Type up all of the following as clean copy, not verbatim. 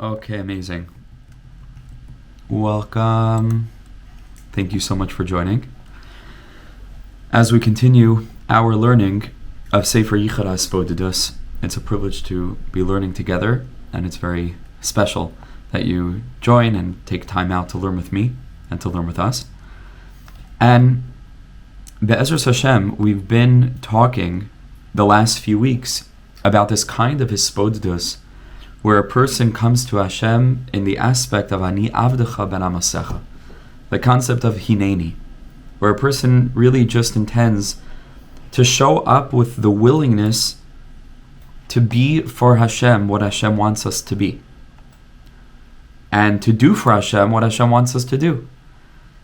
Okay, amazing. Welcome. Thank you so much for joining. As we continue our learning of sefer Yichud HaHisbodedus, it's a privilege to be learning together, and it's very special that you join and take time out to learn with me and to learn with us. And Be'ezras Hashem, we've been talking the last few weeks about this kind of Hisbodedus, where a person comes to Hashem in the aspect of Ani Avdecha Ben Amasecha, the concept of Hineini, where a person really just intends to show up with the willingness to be for Hashem what Hashem wants us to be, and to do for Hashem what Hashem wants us to do,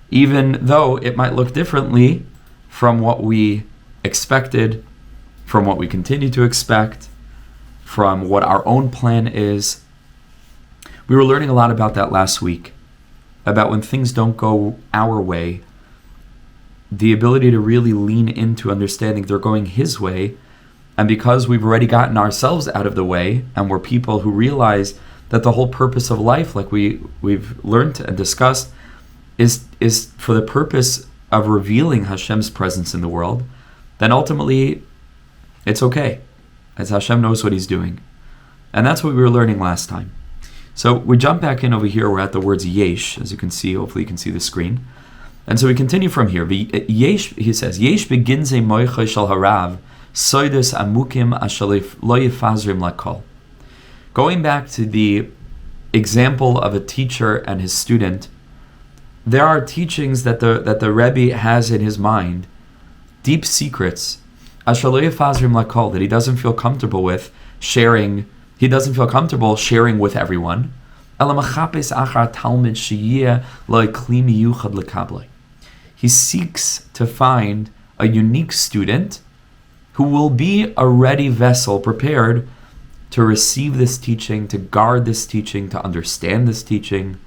even though it might look differently from what we expected, from what we continue to expect, from what our own plan is. We were learning a lot about that last week, about when things don't go our way, the ability to really lean into understanding they're going His way. And because we've already gotten ourselves out of the way, and we're people who realize that the whole purpose of life, like we've learned and discussed, is for the purpose of revealing Hashem's presence in the world, then ultimately it's okay, as Hashem knows what He's doing. And that's what we were learning last time. So we jump back in over here. We're at the words yesh, as you can see. Hopefully you can see the screen. And so we continue from here. Yesh, he says, yesh begins a moicha shel harav, soidus amukim ashalif lo yifazrim lakol. Going back to the example of a teacher and his student, there are teachings that the Rebbe has in his mind, deep secrets, that he doesn't feel comfortable with sharing. He doesn't feel comfortable sharing with everyone. He seeks to find a unique student who will be a ready vessel, prepared to receive this teaching, to guard this teaching, to understand this teaching.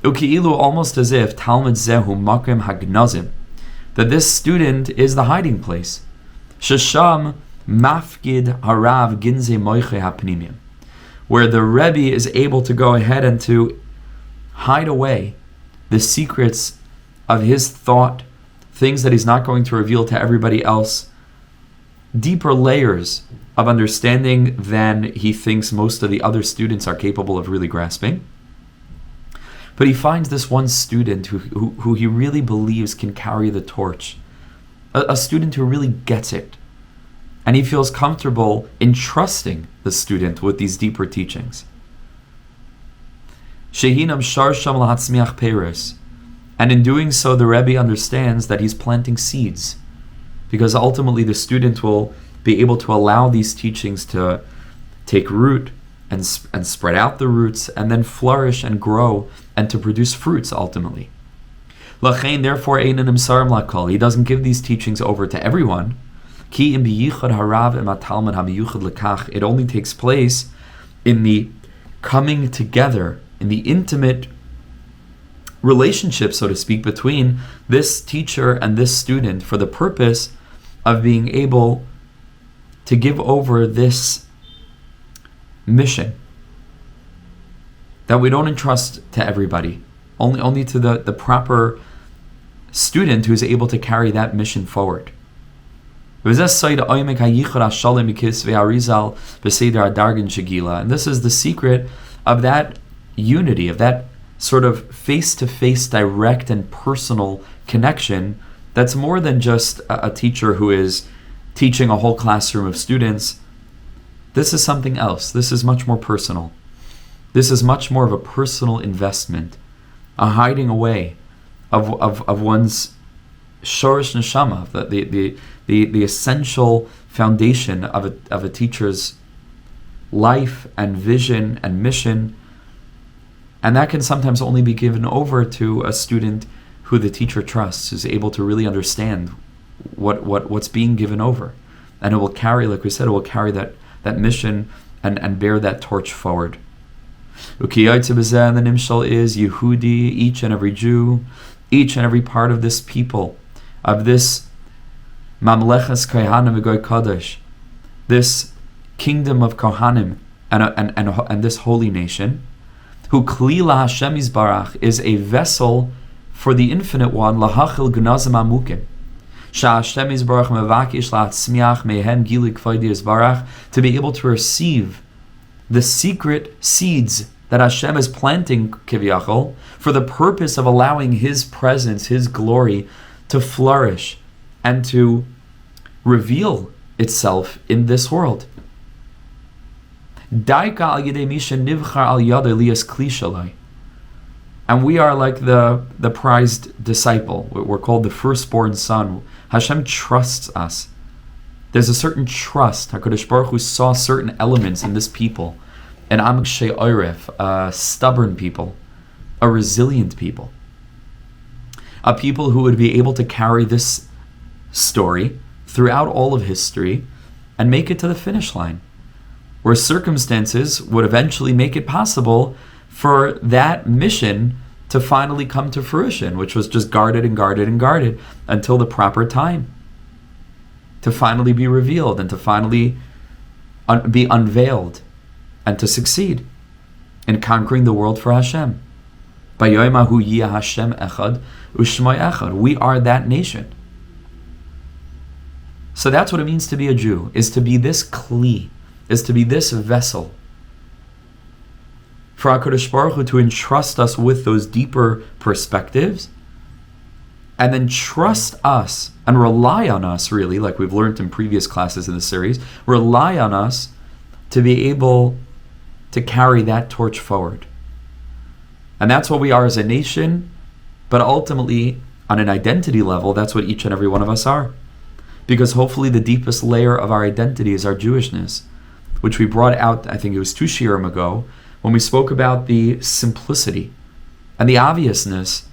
Almost as if Talmud Zehu Makim Hagnazim, that this student is the hiding place. Shesham Mafgid Harav Ginze Moiche Hapnimim, where the Rebbe is able to go ahead and to hide away the secrets of his thought, things that he's not going to reveal to everybody else, deeper layers of understanding than he thinks most of the other students are capable of really grasping. But he finds this one student who he really believes can carry the torch, a student who really gets it. And he feels comfortable entrusting the student with these deeper teachings. Shehinam shar sham lahatzmiach peres. And in doing so, the Rebbe understands that he's planting seeds, because ultimately the student will be able to allow these teachings to take root and spread out the roots, and then flourish and grow and to produce fruits ultimately. Lachein, therefore, einan imsarim lakol. He doesn't give these teachings over to everyone. Ki im biyichud harav im atalmud hamiyuchad lekach. It only takes place in the coming together, in the intimate relationship, so to speak, between this teacher and this student, for the purpose of being able to give over this mission that we don't entrust to everybody, only to the proper student who is able to carry that mission forward. And this is the secret of that unity, of that sort of face-to-face, direct and personal connection that's more than just a teacher who is teaching a whole classroom of students. This is something else. This is much more personal. This is much more of a personal investment, a hiding away of one's shorish neshama, the essential foundation of a teacher's life and vision and mission. And that can sometimes only be given over to a student who the teacher trusts, who's able to really understand what's being given over. And it will carry, like we said, it will carry that mission and bear that torch forward. And the nimshal is Yehudi, each and every Jew, each and every part of this people, of this Mamleches Kohanim v'Goy Kodesh, this kingdom of Kohanim and this holy nation. who kli la Hashem Yisbarach is a vessel for the Infinite One, lahachil gnazim amukim. Sha Hashem Yisbarach mevakish la'atzmiach mehem gili k'vaydi Yisbarach, to be able to receive the secret seeds that Hashem is planting, kiviyachol, for the purpose of allowing His presence, His glory, to flourish and to reveal itself in this world. And we are like the prized disciple. We're called the firstborn son. Hashem trusts us. There's a certain trust. HaKadosh Baruch Hu saw certain elements in this people. An am kshei oref, a stubborn people, a resilient people. A people who would be able to carry this story throughout all of history and make it to the finish line, where circumstances would eventually make it possible for that mission to finally come to fruition, which was just guarded and guarded and guarded until the proper time, to finally be revealed and to finally be unveiled and to succeed in conquering the world for Hashem. Bayomahu yiyah Hashem echad u'shmai echad. We are that nation. So that's what it means to be a Jew, is to be this kli, is to be this vessel for HaKadosh Baruch Hu to entrust us with those deeper perspectives and then trust us and rely on us, really, like we've learned in previous classes in the series, rely on us to be able to carry that torch forward. And that's what we are as a nation, but ultimately, on an identity level, that's what each and every one of us are. Because hopefully the deepest layer of our identity is our Jewishness, which we brought out, I think it was 2 shiurim ago, when we spoke about the simplicity and the obviousness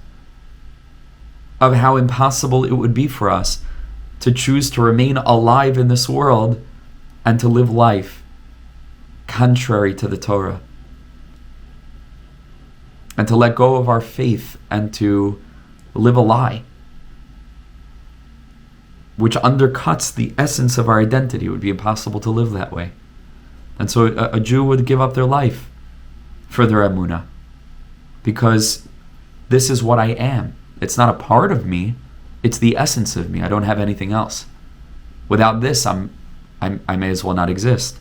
of how impossible it would be for us to choose to remain alive in this world and to live life contrary to the Torah, and to let go of our faith and to live a lie, which undercuts the essence of our identity. It would be impossible to live that way. And so a Jew would give up their life for their emunah, because this is what I am. It's not a part of me, it's the essence of me. I don't have anything else. Without this, I may as well not exist.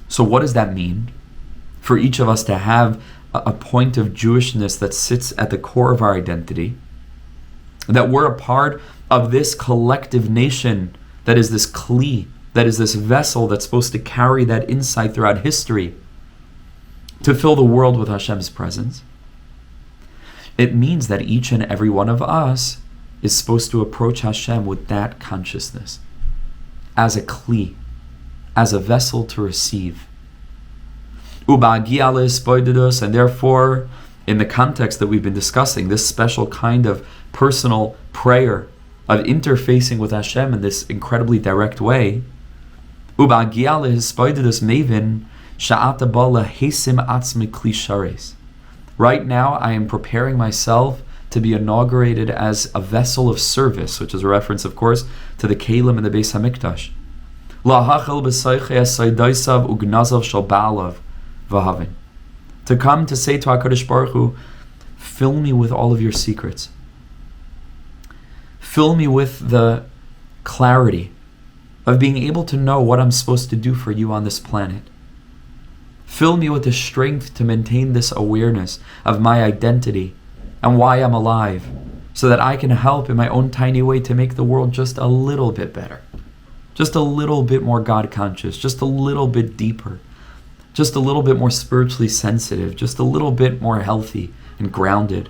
So what does that mean for each of us to have a point of Jewishness that sits at the core of our identity, that we're a part of this collective nation that is this kli, that is this vessel that's supposed to carry that insight throughout history to fill the world with Hashem's presence? It means that each and every one of us is supposed to approach Hashem with that consciousness, as a kli, as a vessel to receive. And therefore, in the context that we've been discussing, this special kind of personal prayer of interfacing with Hashem in this incredibly direct way, right now I am preparing myself to be inaugurated as a vessel of service, which is a reference, of course, to the Kalim in the Beis HaMikdash. To come to say to HaKadosh Baruch Hu, fill me with all of your secrets. Fill me with the clarity of being able to know what I'm supposed to do for you on this planet. Fill me with the strength to maintain this awareness of my identity and why I'm alive, so that I can help in my own tiny way to make the world just a little bit better, just a little bit more God conscious, just a little bit deeper, just a little bit more spiritually sensitive, just a little bit more healthy and grounded.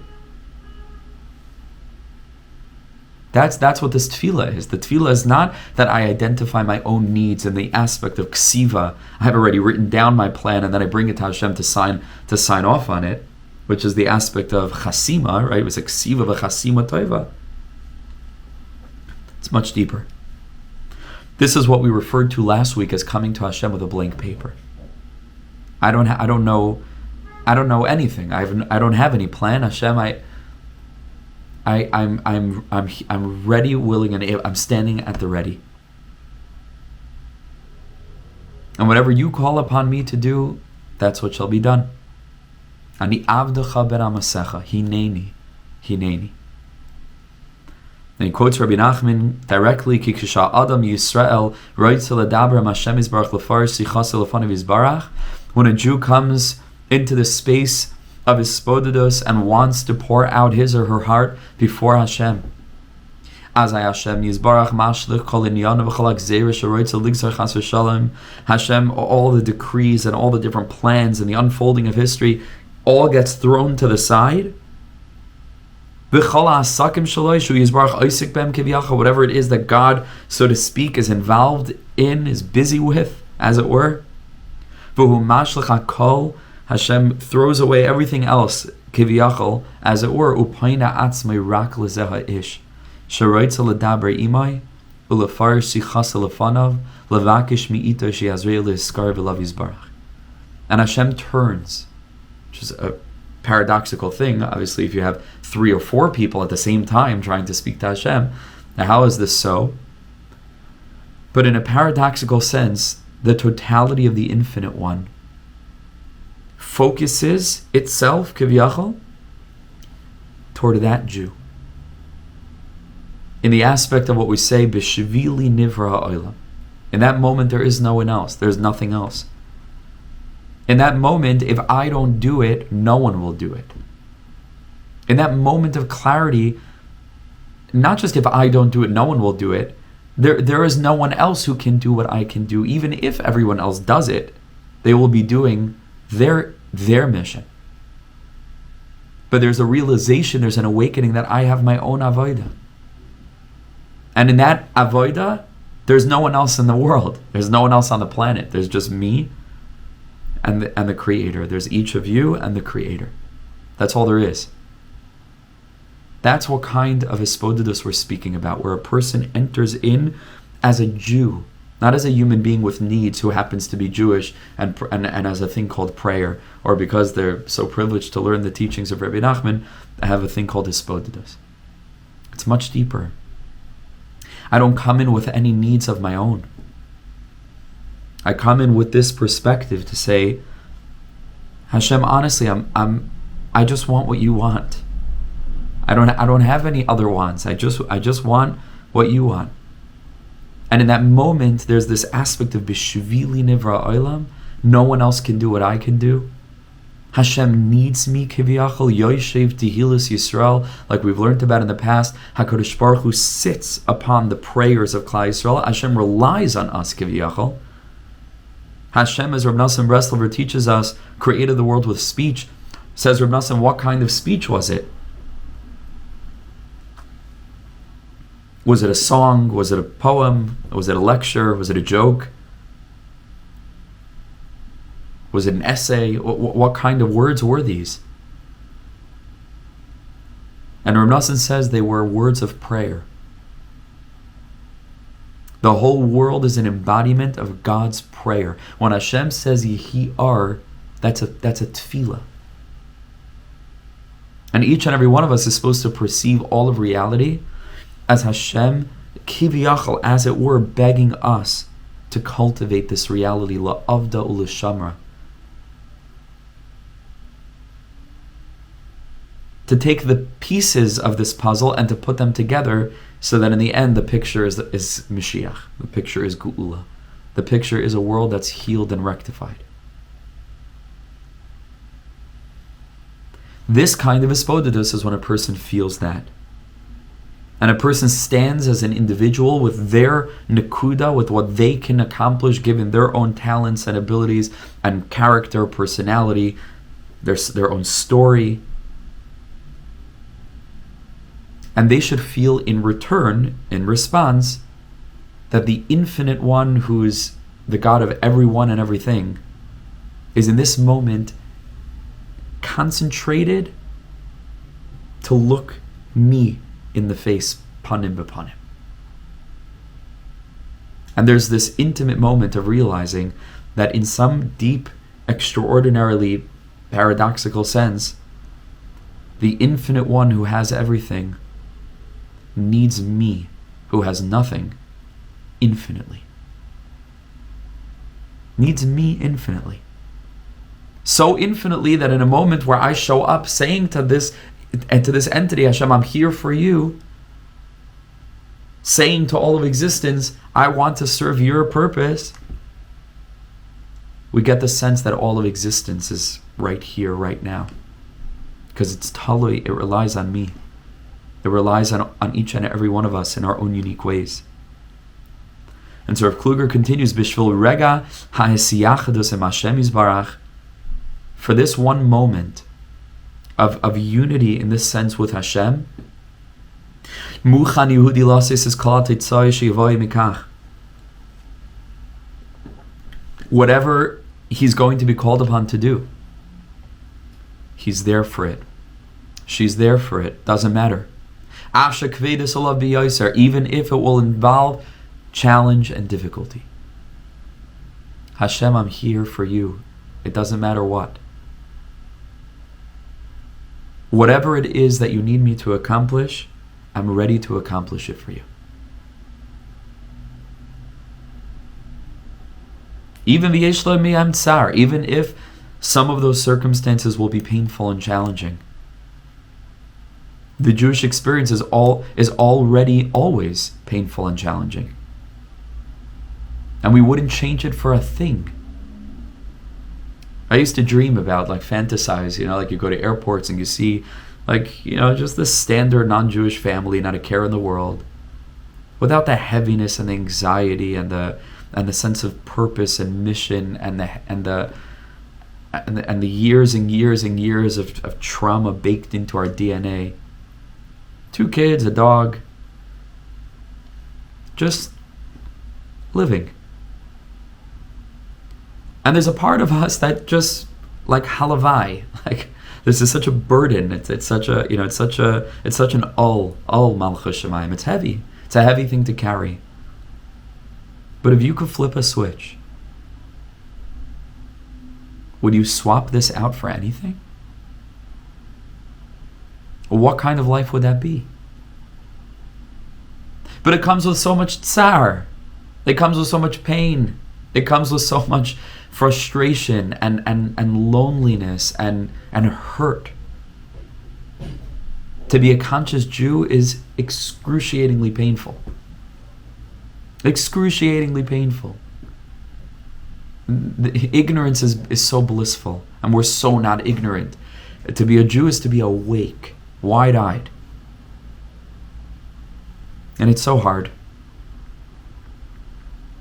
That's what this tefillah is. The tefillah is not that I identify my own needs in the aspect of ksiva. I have already written down my plan and then I bring it to Hashem to sign off on it, which is the aspect of chasima, right? It was a ksiva v'chasima toiva. It's much deeper. This is what we referred to last week as coming to Hashem with a blank paper. I don't know anything. I don't have any plan. Hashem, I'm ready, willing, and able. I'm standing at the ready. And whatever you call upon me to do, that's what shall be done. Ani avdecha ben amasecha, Hineini, Hineini. And he quotes Rabbi Nachman directly, Ki kisha Adam Yisrael roitze ledaber Hashem Yisbarach lefar sichas lefanav Yisbarach. When a Jew comes into the space of Hisbodedus and wants to pour out his or her heart before Hashem, Azay Hashem Yisbarach mashlich kol inyan v'chol ha'gzeira sheroitze ligzar chas v'shalom. Hashem, all the decrees and all the different plans and the unfolding of history, all gets thrown to the side. Whatever it is that God, so to speak, is involved in, is busy with, as it were. Hashem throws away everything else, kiviyachol, as it were. Upaina atzmei rak lezeha ish. Sheroitza ledaber imai, ulefar shichas lefanav, levakish mi'ito she'azrei le'skar v'lav yizbarach. And Hashem turns, which is a paradoxical thing. Obviously, if you have 3 or 4 people at the same time trying to speak to Hashem, now how is this so? But in a paradoxical sense, the totality of the Infinite One focuses itself, kiviyachol, toward that Jew. In the aspect of what we say, b'shvili nivra ha'olam. In that moment, there is no one else. There's nothing else. In that moment, if I don't do it, no one will do it. In that moment of clarity, not just if I don't do it, no one will do it. There is no one else who can do what I can do. Even if everyone else does it, they will be doing their mission. But there's a realization, there's an awakening that I have my own avodah. And in that avodah, there's no one else in the world. There's no one else on the planet. There's just me and the Creator. There's each of you and the Creator. That's all there is. That's what kind of Hisbodedus we're speaking about, where a person enters in as a Jew, not as a human being with needs who happens to be Jewish and as a thing called prayer, or because they're so privileged to learn the teachings of Rebbe Nachman, have a thing called Hisbodedus. It's much deeper. I don't come in with any needs of my own. I come in with this perspective to say, Hashem, honestly, I just want what you want. I don't have any other wants. I just want what you want. And in that moment, there's this aspect of b'shvili nivra olam. No one else can do what I can do. Hashem needs me, kiviyachol, yoishev tehillas Yisrael, like we've learned about in the past. HaKadosh Baruch Hu sits upon the prayers of Klal Yisrael. Hashem relies on us, kiviyachol. Hashem, as Reb Nosson Breslover teaches us, created the world with speech. Says Reb Nosson, what kind of speech was it? Was it a song? Was it a poem? Was it a lecture? Was it a joke? Was it an essay? What kind of words were these? And Reb Nosson says they were words of prayer. The whole world is an embodiment of God's prayer. When Hashem says Yehi Ar, that's a tefillah. And each and every one of us is supposed to perceive all of reality as Hashem, kiviyachol, as it were, begging us to cultivate this reality, la'avda u'lishamra. To take the pieces of this puzzle and to put them together so that in the end the picture is Mashiach. The picture is Geula. The picture is a world that's healed and rectified. This kind of Hisbodedus is when a person feels that. And a person stands as an individual with their nekuda, with what they can accomplish given their own talents and abilities and character, personality, their own story. And they should feel in return, in response, that the Infinite One, who is the God of everyone and everything, is in this moment concentrated to look me in the face, panim b'panim. And there's this intimate moment of realizing that in some deep, extraordinarily paradoxical sense, the Infinite One who has everything needs me, who has nothing, infinitely. needs me infinitely. So infinitely that in a moment where I show up saying to this entity, Hashem, I'm here for you, saying to all of existence, I want to serve your purpose, we get the sense that all of existence is right here, right now. Because it's talui, it relies on me. It relies on each and every one of us in our own unique ways. And so Rav Kluger continues, Bishvil rega ha'esiyachadus em Hashem yizbarach, for this one moment of unity in this sense with Hashem, Muchan Yehudi lasis is kol ha'tetzai sheyavoi mikach. Whatever he's going to be called upon to do, he's there for it. She's there for it. Doesn't matter. Even if it will involve challenge and difficulty. Hashem, I'm here for you. It doesn't matter what. Whatever it is that you need me to accomplish, I'm ready to accomplish it for you. Even even if some of those circumstances will be painful and challenging. The Jewish experience is already always painful and challenging. And we wouldn't change it for a thing. I used to dream about, fantasize, you go to airports and you see, just this standard non-Jewish family, not a care in the world, without the heaviness and the anxiety and the sense of purpose and mission and the years and years and years of trauma baked into our DNA. 2 kids, a dog, just living. And there's a part of us that just halavai, this is such a burden. It's such an malchus shemayim. It's heavy. It's a heavy thing to carry. But if you could flip a switch, would you swap this out for anything? What kind of life would that be? But it comes with so much tsar. It comes with so much pain. It comes with so much frustration and loneliness and hurt. To be a conscious Jew is excruciatingly painful. Excruciatingly painful. The ignorance is so blissful, and we're so not ignorant. To be a Jew is to be awake, wide-eyed. And it's so hard.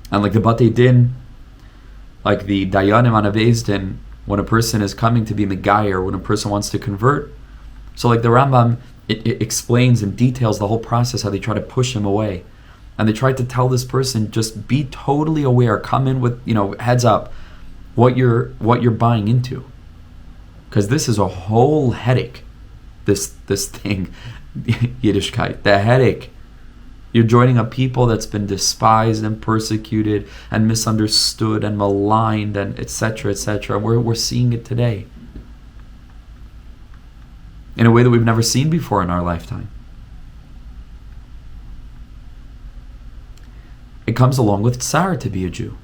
And the Batei Din, the Dayanim on a Beis Din, when a person is coming to be Megayer, when a person wants to convert, so the Rambam, it explains and details the whole process, how they try to push him away. And they try to tell this person, just be totally aware, come in with, heads up, what you're buying into. Because this is a whole headache, this thing, Yiddishkeit, the headache. You're joining a people that's been despised and persecuted and misunderstood and maligned and etc., etc. We're seeing it today in a way that we've never seen before in our lifetime. It comes along with tsar to be a Jew.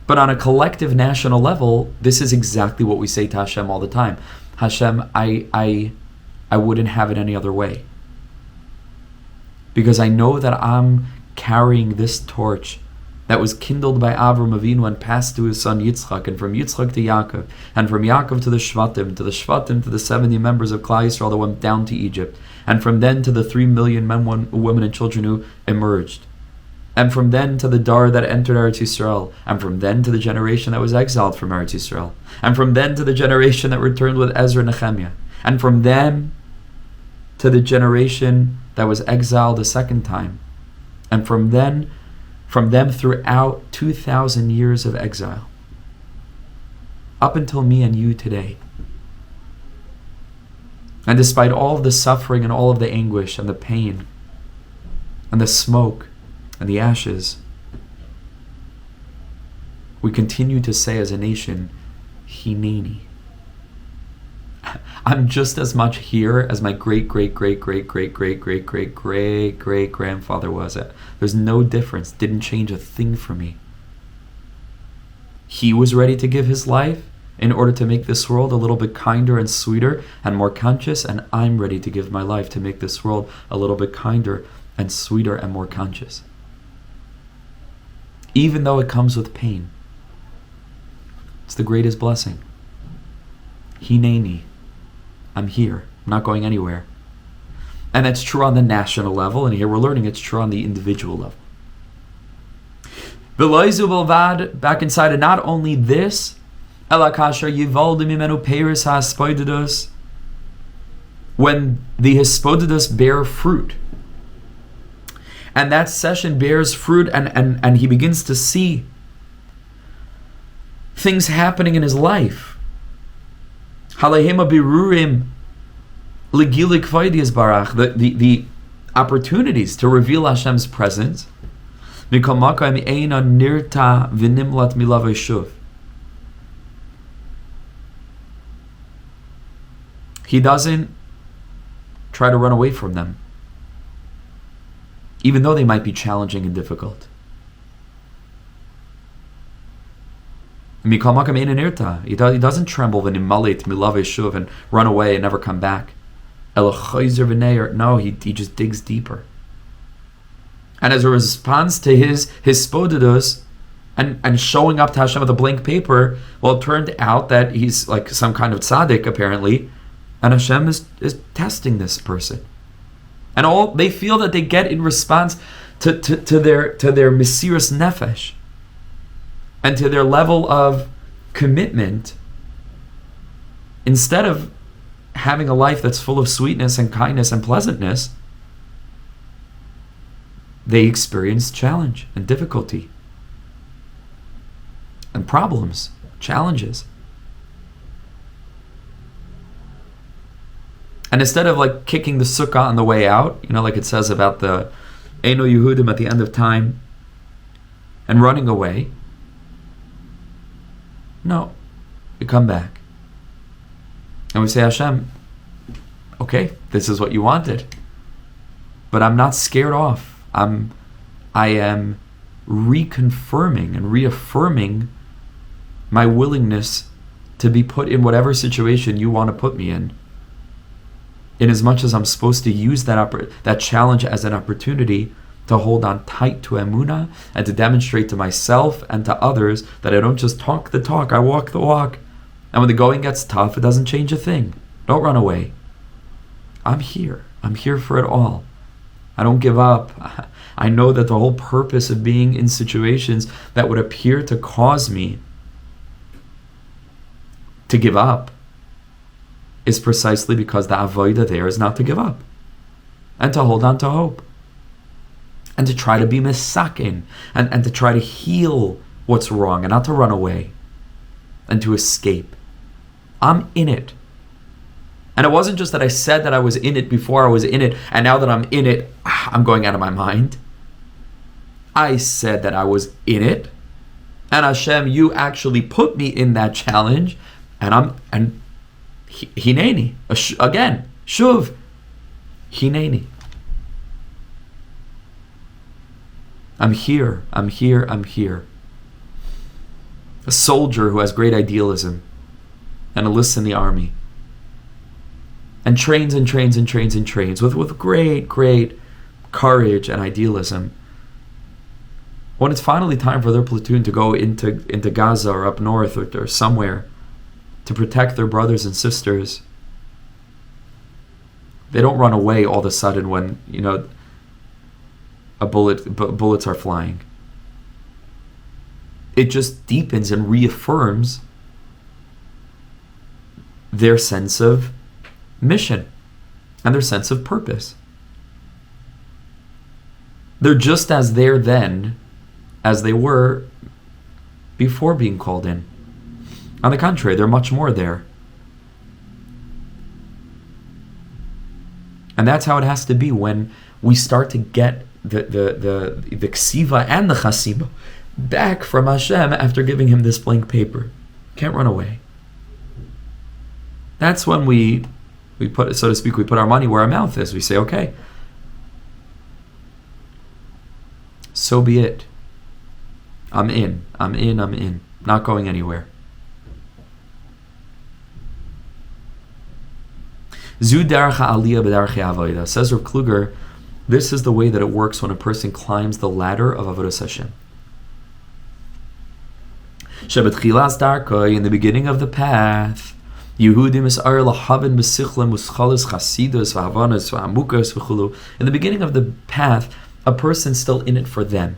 But on a collective national level, this is exactly what we say to Hashem all the time. Hashem, I wouldn't have it any other way. Because I know that I'm carrying this torch that was kindled by Avram Avinu and passed to his son Yitzchak, and from Yitzchak to Yaakov, and from Yaakov to the Shvatim to the 70 members of Klal Yisrael that went down to Egypt, and from then to the 3 million men, women, and children who emerged, and from then to the Dar that entered Eretz Yisrael, and from then to the generation that was exiled from Eretz Yisrael, and from then to the generation that returned with Ezra and Nehemiah, and from them to the generation that was exiled a second time, and from them throughout 2,000 years of exile, up until me and you today. And despite all of the suffering and all of the anguish and the pain and the smoke and the ashes, we continue to say as a nation, Hineini. I'm just as much here as my great-great-great-great-great-great-great-great-great-grandfather was. There's no difference. Didn't change a thing for me. He was ready to give his life in order to make this world a little bit kinder and sweeter and more conscious, and I'm ready to give my life to make this world a little bit kinder and sweeter and more conscious. Even though it comes with pain. It's the greatest blessing. Hineini. I'm here. I'm not going anywhere. And that's true on the national level, and here we're learning it's true on the individual level. Back inside of not only this, when the Hisbodedus bear fruit, and that session bears fruit, and he begins to see things happening in his life. The opportunities to reveal Hashem's presence. He doesn't try to run away from them, even though they might be challenging and difficult. He doesn't tremble and run away and never come back. No, he just digs deeper. And as a response to his Hisbodedus and showing up to Hashem with a blank paper, well, it turned out that he's like some kind of tzaddik, apparently, and Hashem is testing this person. And all they feel that they get in response to their mesiras nefesh and to their level of commitment, instead of having a life that's full of sweetness and kindness and pleasantness, they experience challenge and difficulty and problems, challenges. And instead of like kicking the sukkah on the way out, like it says about the Eino Yehudim at the end of time, and running away, no, we come back. And we say, Hashem, okay, this is what you wanted, but I'm not scared off. I am reconfirming and reaffirming my willingness to be put in whatever situation you want to put me in as much as I'm supposed to use that challenge as an opportunity to hold on tight to emunah and to demonstrate to myself and to others that I don't just talk the talk, I walk the walk. And when the going gets tough, it doesn't change a thing. Don't run away. I'm here. I'm here for it all. I don't give up. I know that the whole purpose of being in situations that would appear to cause me to give up is precisely because the avodah there is not to give up and to hold on to hope and to try to be misakin and to try to heal what's wrong and not to run away and to escape. I'm in it. And it wasn't just that I said that I was in it before I was in it, and now that I'm in it, I'm going out of my mind. I said that I was in it, and Hashem, you actually put me in that challenge, and Hineini, again, shuv, Hineini. I'm here. A soldier who has great idealism and enlists in the army and trains with great courage and idealism. When it's finally time for their platoon to go into Gaza or up north or somewhere to protect their brothers and sisters, they don't run away all of a sudden when bullets are flying. It just deepens and reaffirms their sense of mission and their sense of purpose. They're just as there then as they were before being called in. On the contrary, they're much more there. And that's how it has to be when we start to get the ksiva and the chasiba back from Hashem after giving him this blank paper. Can't run away. That's when we put, so to speak, we put our money where our mouth is. We say, okay, so be it. I'm in. not going anywhere. Zu darcha aliyah b'darchei avodah. Says Rav Kluger, this is the way that it works when a person climbs the ladder of avodas Hashem. Shebetchilas darkoi, in the beginning of the path, Yehudim is ar lahaven b'sichlim uschalis chasidus v'havanas v'hamukas v'chulu. In the beginning of the path, a person's still in it for them.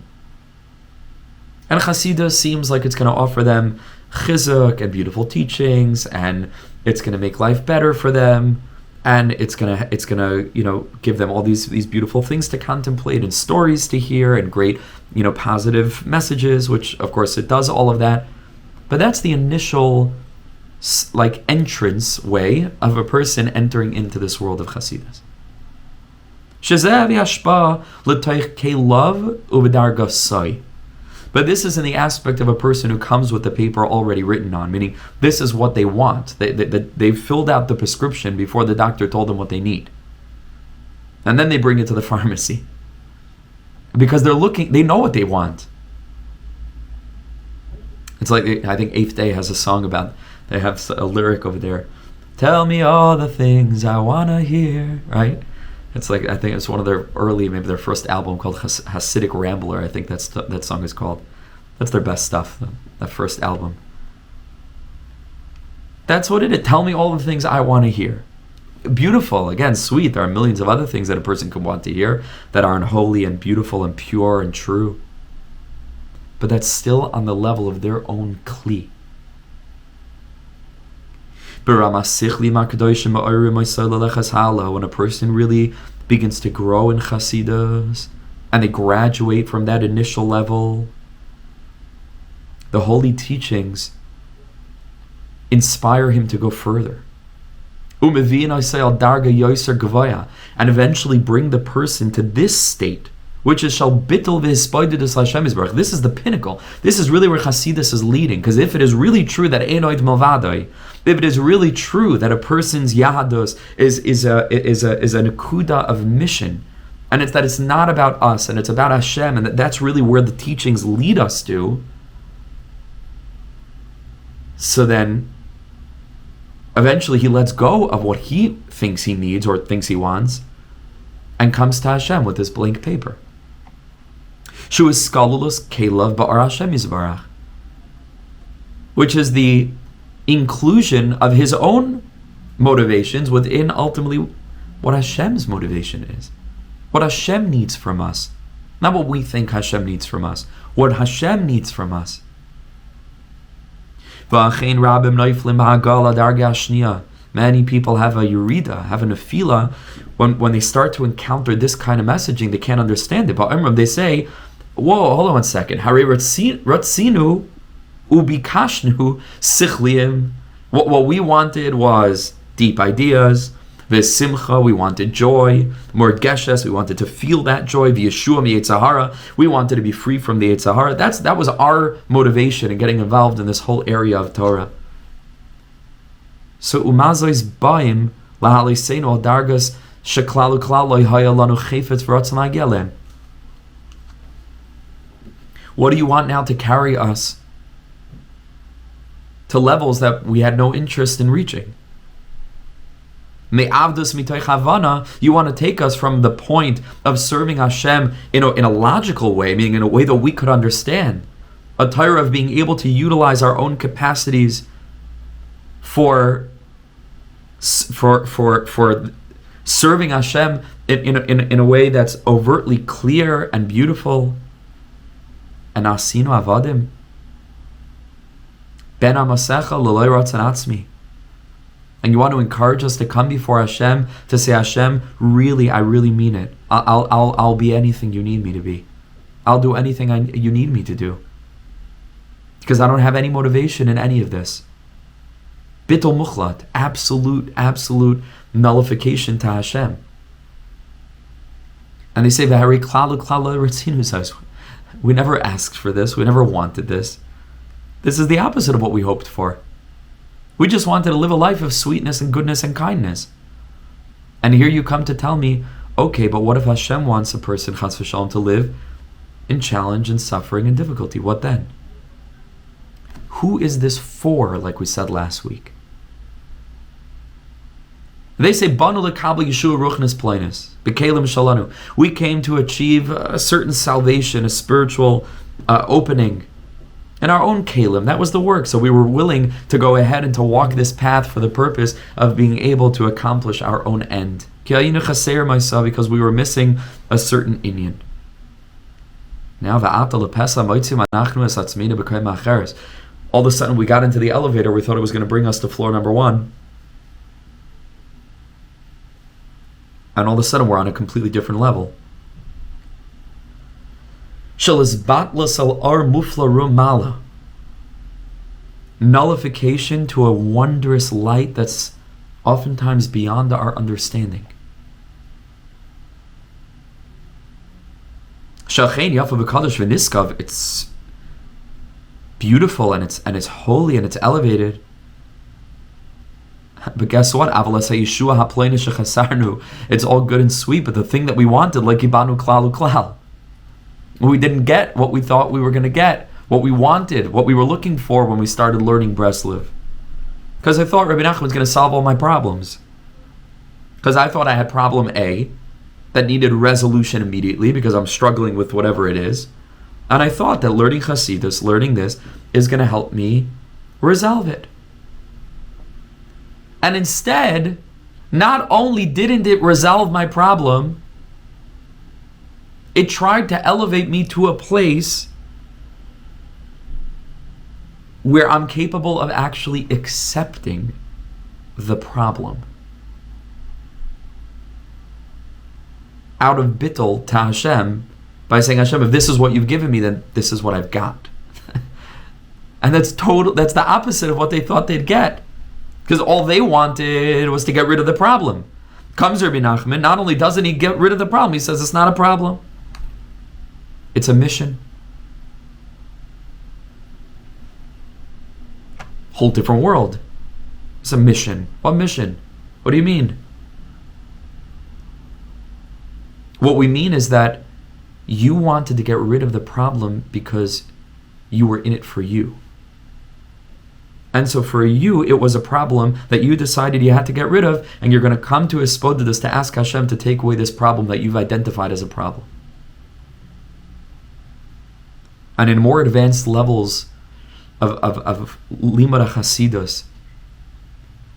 And Chasidus seems like it's going to offer them chizuk and beautiful teachings, and it's going to make life better for them, and it's gonna give them all these beautiful things to contemplate and stories to hear and great positive messages, which of course it does all of that. But that's the initial entrance way of a person entering into this world of Chasidus. But this is in the aspect of a person who comes with the paper already written on, meaning this is what they want. They've filled out the prescription before the doctor told them what they need. And then they bring it to the pharmacy. Because they know what they want. It's like, I think Eighth Day has a song about, they have a lyric over there. Tell me all the things I want to hear, right? It's like, I think it's one of their early, maybe their first album called Hasidic Rambler. I think that song is called. That's their best stuff, that first album. That's what it is. Tell me all the things I want to hear. Beautiful, again, sweet. There are millions of other things that a person could want to hear that aren't holy and beautiful and pure and true. But that's still on the level of their own kli. When a person really begins to grow in Chasidus and they graduate from that initial level, the holy teachings inspire him to go further. And eventually bring the person to this state, which is bittul HaHisbodedus Hashem Yisbarach. This is the pinnacle. This is really where Chasidus is leading. Because if it is really true that Einoid Malvadai, if it is really true that a person's Yahadus is a nekuda of mission, and it's that it's not about us and it's about Hashem, and that's really where the teachings lead us to, so then eventually he lets go of what he thinks he needs or thinks he wants and comes to Hashem with this blank paper. Shu is skalulus kelav ba'ar Hashem Yisbarach, which is the inclusion of his own motivations within ultimately what Hashem's motivation is. What Hashem needs from us. Not what we think Hashem needs from us. What Hashem needs from us. Many people have a yurida, have a nefila, when they start to encounter this kind of messaging, they can't understand it. But they say, whoa, hold on 1 second. Hare ratzinu ubikashnu sichliim. What we wanted was deep ideas. V'simcha, we wanted joy. More geshes, we wanted to feel that joy. V'yeshua mi'etzahara, we wanted to be free from the etzahara. That was our motivation in getting involved in this whole area of Torah. So umazois baim lahaliseinu al dargas sheklalu klaloi hayalanu chefetz v'ratzon agelem. What do you want now to carry us to levels that we had no interest in reaching? Me'avdus mitoich havana, you want to take us from the point of serving Hashem in a logical way, meaning in a way that we could understand. A Torah of being able to utilize our own capacities for serving Hashem in a way that's overtly clear and beautiful. And asinu avadim ben amasecha l'loi ratzon atzmi. And you want to encourage us to come before Hashem to say, Hashem, really, I really mean it. I'll be anything you need me to be. I'll do anything you need me to do. Because I don't have any motivation in any of this. Bittul muchlat, absolute nullification to Hashem. And they say, V'hari klalu ratzinu says, we never asked for this. We never wanted this. This is the opposite of what we hoped for. We just wanted to live a life of sweetness and goodness and kindness. And here you come to tell me, okay, but what if Hashem wants a person, chas v'shalom, to live in challenge and suffering and difficulty? What then? Who is this for, like we said last week? They say, Banu lekabel Yeshua ruchnis plainis, b'kelim shalanu. We came to achieve a certain salvation, a spiritual opening in our own kelim. That was the work. So we were willing to go ahead and to walk this path for the purpose of being able to accomplish our own end. Because we were missing a certain inyan. Now, all of a sudden we got into the elevator. We thought it was going to bring us to floor number 1. And all of a sudden we're on a completely different level. Nullification to a wondrous light that's oftentimes beyond our understanding. It's beautiful and it's holy and it's elevated. But guess what? It's all good and sweet, but the thing that we wanted, like ibanu klal uklal, we didn't get what we thought we were going to get, what we wanted, what we were looking for when we started learning Breslev. Because I thought Rebbe Nachman was going to solve all my problems. Because I thought I had problem A that needed resolution immediately because I'm struggling with whatever it is. And I thought that learning Hasidus, learning this, is going to help me resolve it. And instead, not only didn't it resolve my problem, it tried to elevate me to a place where I'm capable of actually accepting the problem. Out of bittul to Hashem, by saying, Hashem, if this is what you've given me, then this is what I've got. And that's the opposite of what they thought they'd get. Because all they wanted was to get rid of the problem. Comes Rebbe Nachman, not only doesn't he get rid of the problem, he says it's not a problem. It's a mission. Whole different world. It's a mission. What mission? What do you mean? What we mean is that you wanted to get rid of the problem because you were in it for you. And so for you, it was a problem that you decided you had to get rid of, and you're going to come to Hisbodedus to ask Hashem to take away this problem that you've identified as a problem. And in more advanced levels of Limud HaChasidus,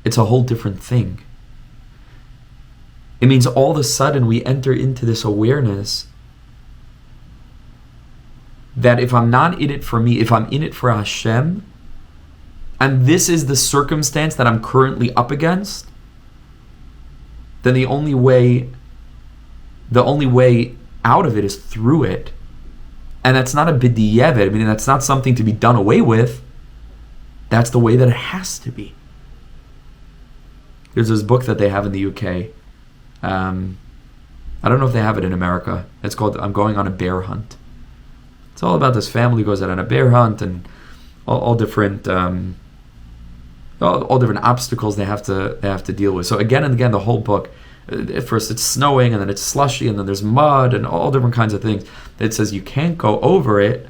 it's a whole different thing. It means all of a sudden we enter into this awareness that if I'm not in it for me, if I'm in it for Hashem, and this is the circumstance that I'm currently up against, then the only way out of it is through it. And that's not a b'di'evet. I mean, that's not something to be done away with. That's the way that it has to be. There's this book that they have in the UK. I don't know if they have it in America. It's called I'm Going on a Bear Hunt. It's all about this family who goes out on a bear hunt and all different obstacles they have to deal with. So again and again, the whole book, at first it's snowing and then it's slushy and then there's mud and all different kinds of things. It says you can't go over it,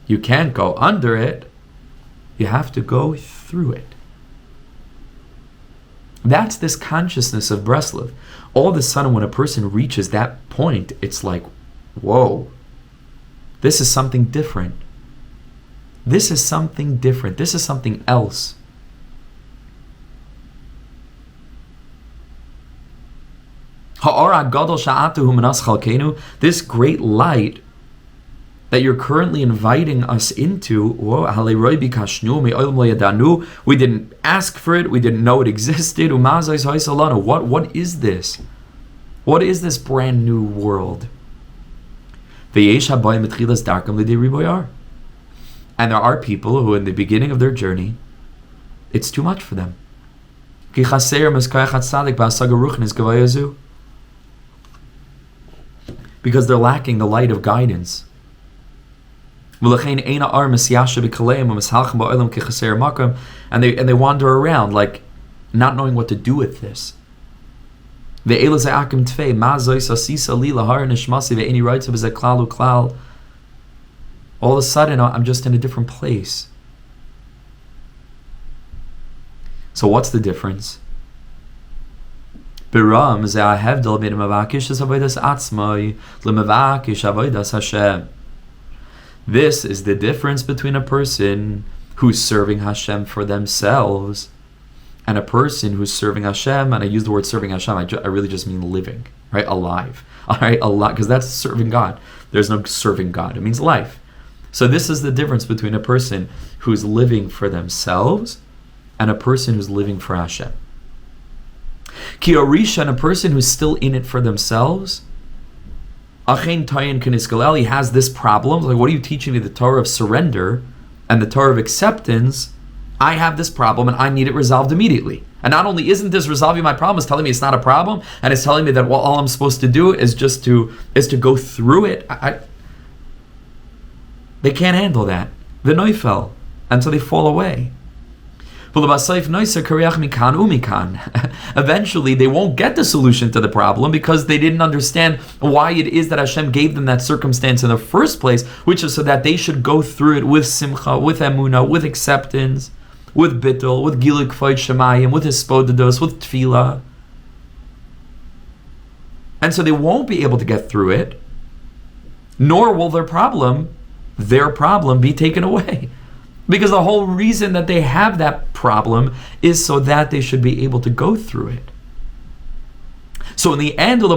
you can't go under it, you have to go through it. That's this consciousness of Breslev. All of a sudden when a person reaches that point, it's like, whoa, this is something different. This is something different. This is something else. This great light that you're currently inviting us into, we didn't ask for it, we didn't know it existed. What is this? What is this brand new world? And there are people who in the beginning of their journey, it's too much for them. Because they're lacking the light of guidance. And they wander around like not knowing what to do with this. All of a sudden I'm just in a different place. So what's the difference? Biram ze'ahevdel ben mavakish avodas atzmai lemavakish avodas Hashem. This is the difference between a person who's serving Hashem for themselves and a person who's serving Hashem, and I use the word serving Hashem, I really just mean living, right? Alive. All right, alive, because that's serving God. There's no serving God. It means life. So this is the difference between a person who's living for themselves and a person who's living for Hashem. Ki Arisha, and a person who's still in it for themselves, Achen Tayin Kaniskaleli, has this problem. Like, what are you teaching me? The Torah of surrender and the Torah of acceptance. I have this problem and I need it resolved immediately. And not only isn't this resolving my problem, it's telling me it's not a problem, and it's telling me that all I'm supposed to do is just to go through it. They can't handle that. The noifel, until they fall away. Eventually, they won't get the solution to the problem because they didn't understand why it is that Hashem gave them that circumstance in the first place, which is so that they should go through it with simcha, with emunah, with acceptance, with bittul, with gilik fayt shemayim, with hisbodedus, with tefillah. And so they won't be able to get through it, nor will their problem be taken away. Because the whole reason that they have that problem is so that they should be able to go through it. So in the end, they're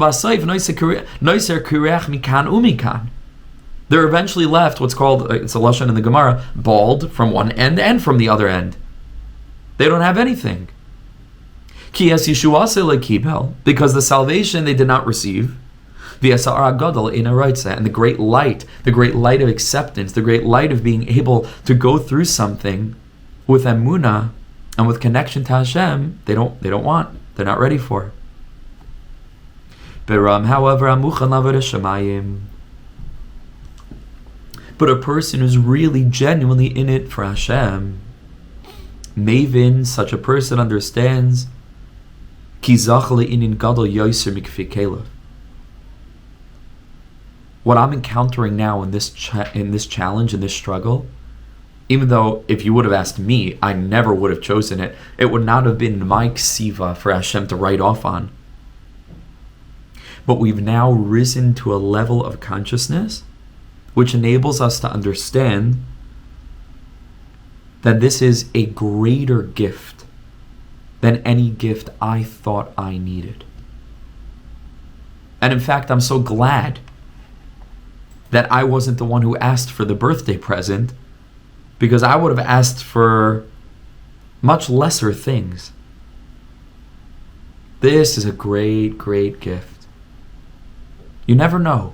eventually left what's called, it's a lashon in the Gemara, bald from one end and from the other end. They don't have anything. Because the salvation they did not receive, and the great light of acceptance, the great light of being able to go through something with emunah and with connection to Hashem, they don't want. They're not ready for. However, but a person who's really genuinely in it for Hashem, Mavin, such a person understands what I'm encountering now in this challenge, in this struggle, even though if you would have asked me, I never would have chosen it. It would not have been my ksiva for Hashem to write off on. But we've now risen to a level of consciousness which enables us to understand that this is a greater gift than any gift I thought I needed. And in fact, I'm so glad that I wasn't the one who asked for the birthday present, because I would have asked for much lesser things. This is a great, great gift. You never know.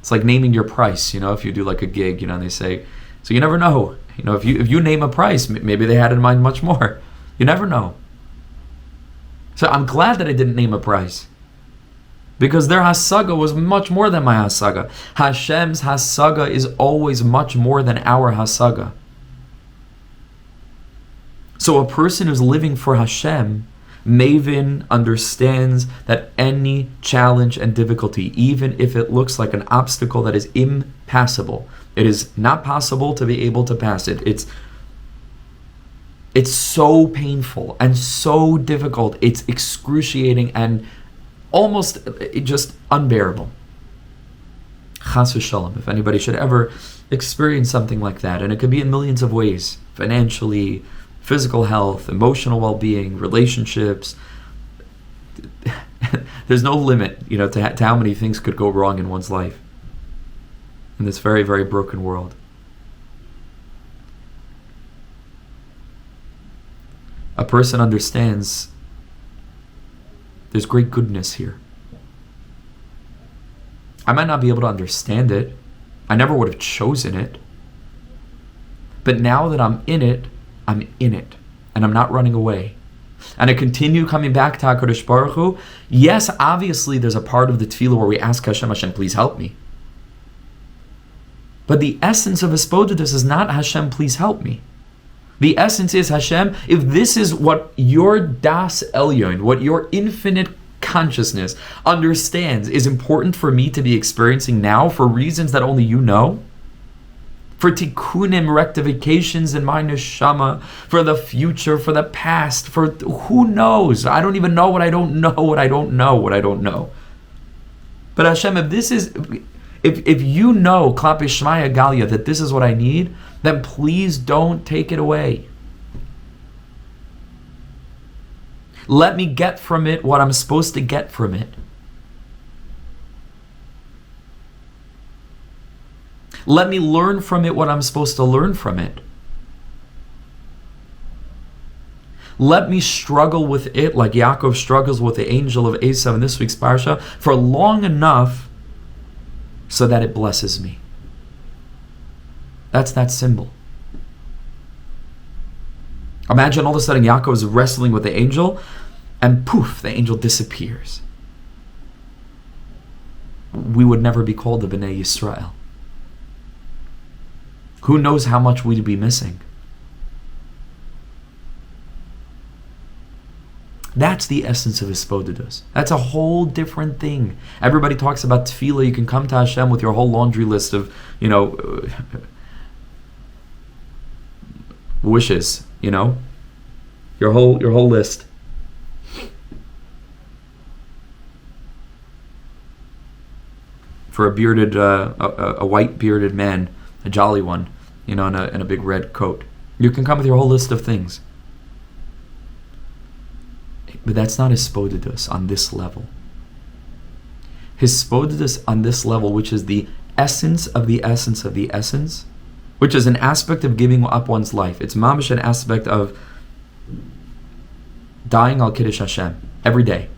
It's like naming your price, if you do like a gig, they say, so you never know. If you name a price, maybe they had in mind much more. You never know. So I'm glad that I didn't name a price, because their hasaga was much more than my hasaga. Hashem's hasaga is always much more than our hasaga. So a person who's living for Hashem, Mavin, understands that any challenge and difficulty, even if it looks like an obstacle that is impassable, it is not possible to be able to pass it. It's so painful and so difficult. It's excruciating and almost just unbearable. Chas v'shalom, if anybody should ever experience something like that, and it could be in millions of ways, financially, physical health, emotional well-being, relationships, there's no limit, to how many things could go wrong in one's life in this very, very broken world. A person understands there's great goodness here. I might not be able to understand it. I never would have chosen it. But now that I'm in it, and I'm not running away. And I continue coming back to HaKadosh Baruch Hu. Yes, obviously there's a part of the tefillah where we ask Hashem, please help me. But the essence of Hisbodedus is not Hashem, please help me. The essence is, Hashem, if this is what your Das Elyon, what your infinite consciousness understands is important for me to be experiencing now for reasons that only you know, for tikkunim, rectifications in my neshama, for the future, for the past, for who knows? I don't even know what I don't know, what I don't know, what I don't know. But Hashem, if you know, Klape Shmaya Galia, that this is what I need, then please don't take it away. Let me get from it what I'm supposed to get from it. Let me learn from it what I'm supposed to learn from it. Let me struggle with it like Yaakov struggles with the angel of Esav in this week's parsha for long enough so that it blesses me. That's that symbol. Imagine all of a sudden Yaakov is wrestling with the angel and poof, the angel disappears. We would never be called the Bnei Yisrael. Who knows how much we'd be missing? That's the essence of Hisbodedus. That's a whole different thing. Everybody talks about tefillah. You can come to Hashem with your whole laundry list of, wishes, your whole list. For a bearded, a white bearded man, a jolly one, in a big red coat. You can come with your whole list of things. But that's not Hisbodedus on this level. Hisbodedus on this level, which is the essence of the essence of the essence, which is an aspect of giving up one's life. It's mamish, an aspect of dying al Kiddush Hashem every day,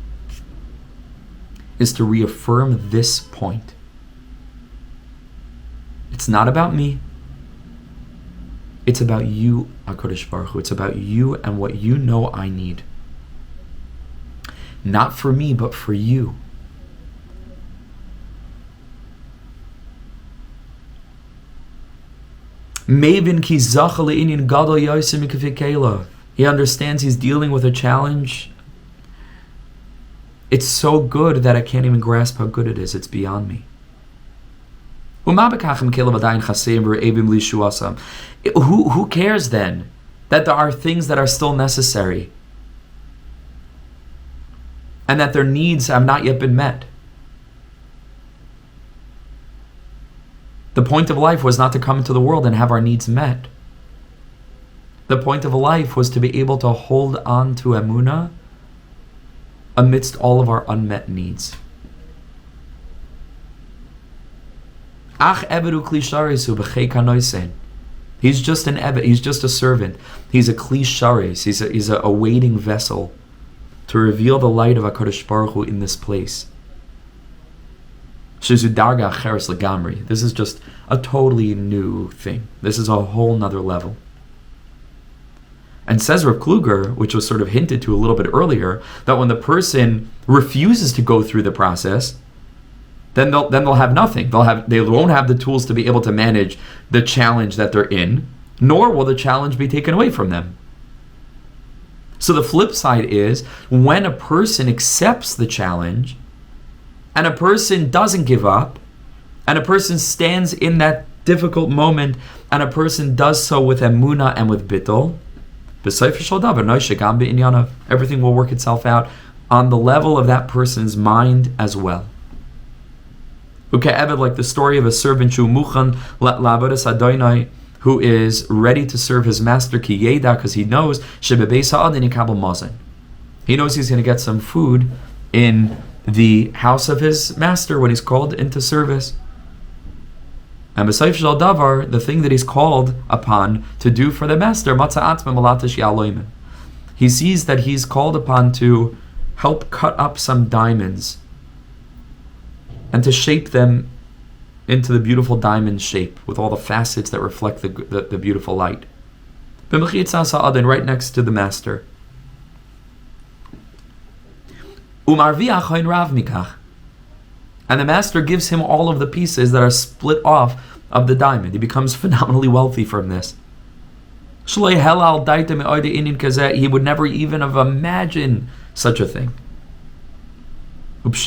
is to reaffirm this point. It's not about me. It's about you, HaKadosh Baruch Hu. It's about you and what you know I need. Not for me, but for you. Mevin ki zacha le'inyan gadol yosem mikafekela. He understands he's dealing with a challenge. It's so good that I can't even grasp how good it is. It's beyond me. Who cares then that there are things that are still necessary and that their needs have not yet been met? The point of life was not to come into the world and have our needs met. The point of life was to be able to hold on to emunah amidst all of our unmet needs. He's just an eved, he's just a servant. He's a kli shares, he's a waiting vessel to reveal the light of HaKadosh Baruch Hu in this place. This is just a totally new thing. This is a whole nother level. And says Rav Kluger, which was sort of hinted to a little bit earlier, that when the person refuses to go through the process, then they'll have nothing. They won't have the tools to be able to manage the challenge that they're in, nor will the challenge be taken away from them. So the flip side is, when a person accepts the challenge, and a person doesn't give up, and a person stands in that difficult moment, and a person does so with emunah and with bittul, everything will work itself out on the level of that person's mind as well. Like the story of a servant who is ready to serve his master because he knows he knows he's going to get some food in the house of his master when he's called into service. And b'sayf shel davar, the thing that he's called upon to do for the master, he sees that he's called upon to help cut up some diamonds and to shape them into the beautiful diamond shape with all the facets that reflect the beautiful light. Right next to the master. And the master gives him all of the pieces that are split off of the diamond. He becomes phenomenally wealthy from this. He would never even have imagined such a thing. It's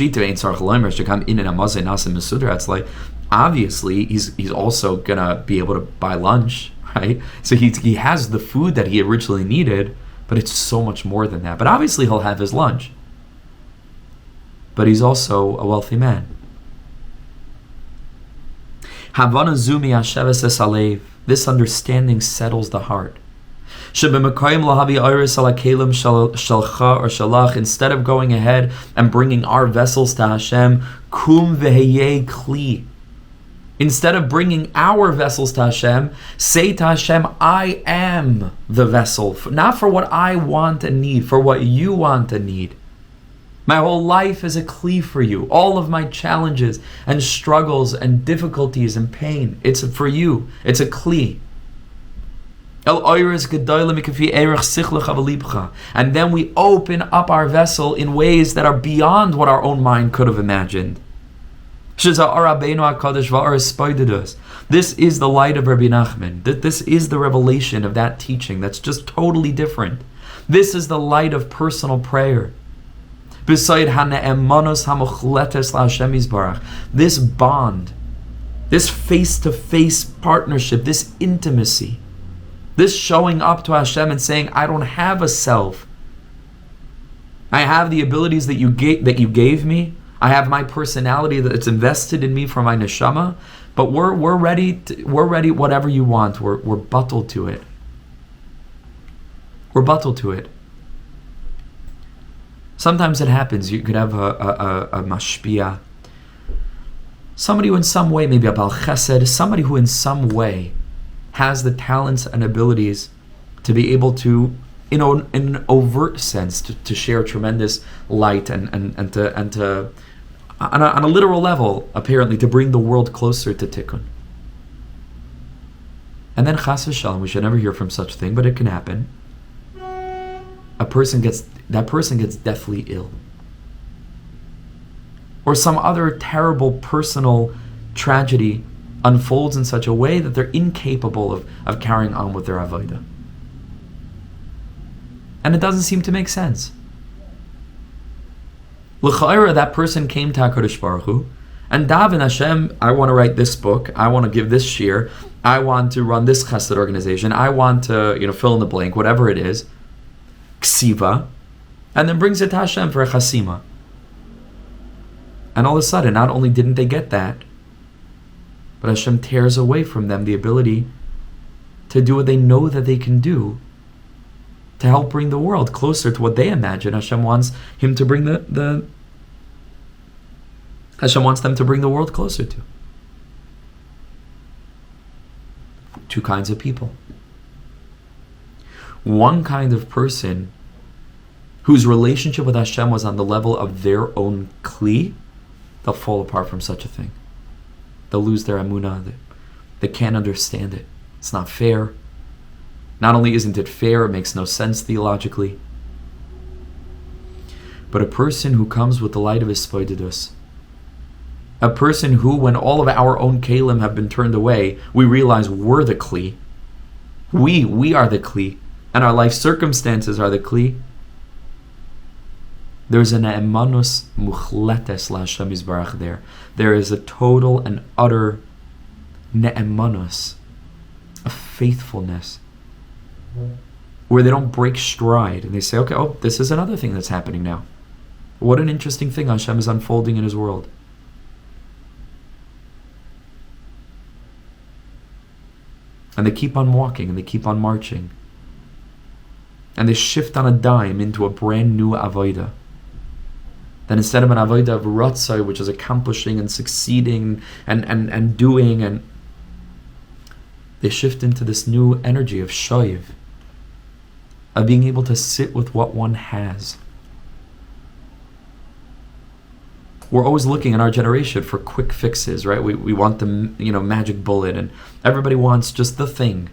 like Obviously, he's also gonna be able to buy lunch, right? So he has the food that he originally needed, but it's so much more than that. But obviously, he'll have his lunch. But he's also a wealthy man. This understanding settles the heart. Instead of going ahead and bringing our vessels to Hashem, kum veheyeh kli. Instead of bringing our vessels to Hashem, say to Hashem, I am the vessel. Not for what I want and need, for what you want and need. My whole life is a kli for you. All of my challenges and struggles and difficulties and pain, it's for you. It's a kli. And then we open up our vessel in ways that are beyond what our own mind could have imagined. This is the light of Rebbe Nachman. This is the revelation of that teaching that's just totally different. This is the light of personal prayer. This bond, this face-to-face partnership, this intimacy, this showing up to Hashem and saying, I don't have a self. I have the abilities that you gave me. I have my personality that's invested in me for my neshama. But we're ready. We're ready. Whatever you want, we're bittul to it. We're bittul to it. Sometimes it happens. You could have a mashpia, somebody who in some way, maybe a bal chesed, somebody who in some way has the talents and abilities to be able to, in an overt sense, to share tremendous light and to on a literal level, apparently, to bring the world closer to tikkun. And then chas v'shalom, we should never hear from such a thing, but it can happen. That person gets deathly ill, or some other terrible personal tragedy unfolds in such a way that they're incapable of carrying on with their avodah. And it doesn't seem to make sense. L'cha'ira, that person came to HaKadosh Baruch Hu and daven, Hashem, I want to write this book, I want to give this shiur, I want to run this chesed organization, I want to fill in the blank, whatever it is, ksiva, and then brings it to Hashem for a chasima. And all of a sudden, not only didn't they get that, but Hashem tears away from them the ability to do what they know that they can do to help bring the world closer to what they imagine Hashem wants him to bring Hashem wants them to bring the world closer to. Two kinds of people. One kind of person whose relationship with Hashem was on the level of their own kli, they'll fall apart from such a thing. They'll lose their emunah. They can't understand it. It's not fair. Not only isn't it fair, it makes no sense theologically. But a person who comes with the light of Hisbodedus, a person who, when all of our own kalim have been turned away, we realize we're the kli. We are the kli, and our life circumstances are the kli. There's an emanus muchletes LaHashem Yisbarach there. There is a total and utter ne'emanus, a faithfulness, where they don't break stride and they say, okay, this is another thing that's happening now. What an interesting thing Hashem is unfolding in His world. And they keep on walking and they keep on marching. And they shift on a dime into a brand new avodah. Then instead of an avodah of ratzai, which is accomplishing and succeeding and doing, and they shift into this new energy of shoiv, of being able to sit with what one has. We're always looking in our generation for quick fixes, right? We want the magic bullet, and everybody wants just the thing.